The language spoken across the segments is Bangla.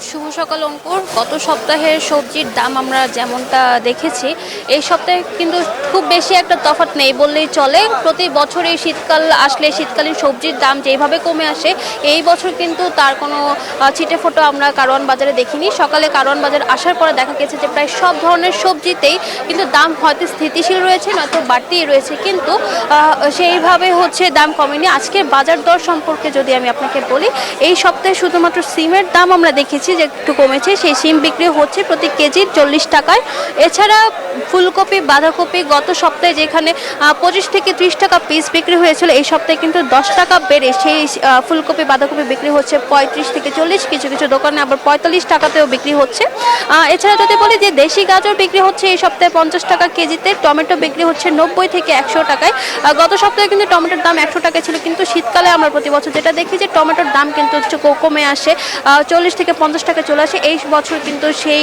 শুভ সকাল অঙ্কুর। গত সপ্তাহের সবজির দাম আমরা যেমনটা দেখেছি, এই সপ্তাহে কিন্তু খুব বেশি একটা তফাৎ নেই বললেই চলে। প্রতি বছরই শীতকাল আসলে শীতকালীন সবজির দাম যেভাবে কমে আসে, এই বছর কিন্তু তার কোনো ছিটেফোঁটা আমরা কারওয়ান বাজারে দেখিনি। সকালে কারওয়ান বাজার আসার পরে দেখা গেছে যে প্রায় সব ধরনের সবজিতেই কিন্তু দাম হয়তো স্থিতিশীল রয়েছে, নয়তো বাড়তেই রয়েছে, কিন্তু সেইভাবে দাম কমেনি। আজকের বাজার দর সম্পর্কে যদি আমি আপনাকে বলি, এই সপ্তাহে শুধুমাত্র সিমের দাম আমরা দেখেছি যে একটু কমেছে। সেই সিম বিক্রি হচ্ছে প্রতি কেজি 40 টাকায়। এছাড়া ফুলকপি, বাঁধাকপি গত সপ্তাহে যেখানে 25 থেকে 30 টাকা পিস বিক্রি হয়েছিল, এই সপ্তাহে কিন্তু 10 টাকা বেড়ে সেই ফুলকপি, বাঁধাকপি বিক্রি হচ্ছে 35 থেকে 40, কিছু কিছু দোকানে আবার 45 টাকাতেও বিক্রি হচ্ছে। এছাড়া যদি বলি যে দেশি গাজর বিক্রি হচ্ছে এই সপ্তাহে 50 টাকা কেজিতে, টমেটো বিক্রি হচ্ছে 90 থেকে 100 টাকায়। গত সপ্তাহে কিন্তু টমেটোর দাম 100 টাকা ছিল, কিন্তু শীতকালে আমরা প্রতি বছর যেটা দেখি যে টমেটোর দাম কিন্তু কমে আসে, 40 থেকে 50 টাকা চলে আসে। এই বছর কিন্তু সেই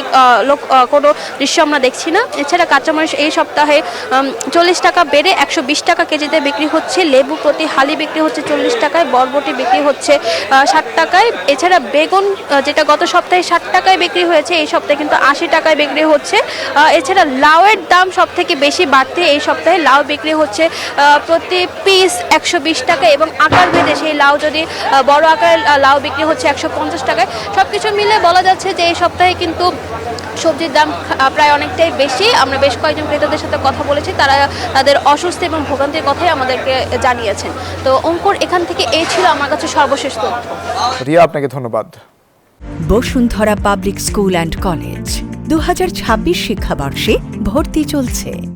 কোনো দৃশ্য আমরা দেখছি না। এছাড়া কাঁচামরিচ এই সপ্তাহে 40 টাকা বেড়ে 120 টাকা কেজিতে বিক্রি হচ্ছে। লেবু প্রতি হালি বিক্রি হচ্ছে 40 টাকায়, বরবটি বিক্রি হচ্ছে 60 টাকায়। এছাড়া বেগুন যেটা গত সপ্তাহে 60 টাকায় বিক্রি হয়েছে, এই সপ্তাহে কিন্তু 80 টাকায় বিক্রি হচ্ছে। এছাড়া লাউয়ের দাম সব থেকে বেশি বাড়তে এই সপ্তাহে লাউ বিক্রি হচ্ছে প্রতি পিস 120 টাকা, এবং আকার ভেদে সেই লাউ যদি বড় আকারের লাউ বিক্রি হচ্ছে 150 টাকায়। সব কিছু মিলে বলা যাচ্ছে যে এই সপ্তাহে কিন্তু সবজির দাম প্রায় অনেকটাই বেশি। আমরা বেশ কয়েকজন ক্রেতাদের সাথে কথা বলেছি, তারা তাদের অস্বস্তি এবং ভোগান্তির কথাই আমাদেরকে জানিয়েছেন। তো অঙ্কুর, এখান থেকে এই ছিল আমার কাছে সর্বশেষ তথ্য। রিয়া, আপনাকে ধন্যবাদ। Bashundhara public school and college 2026 শিক্ষাবর্ষে ভর্তি চলছে।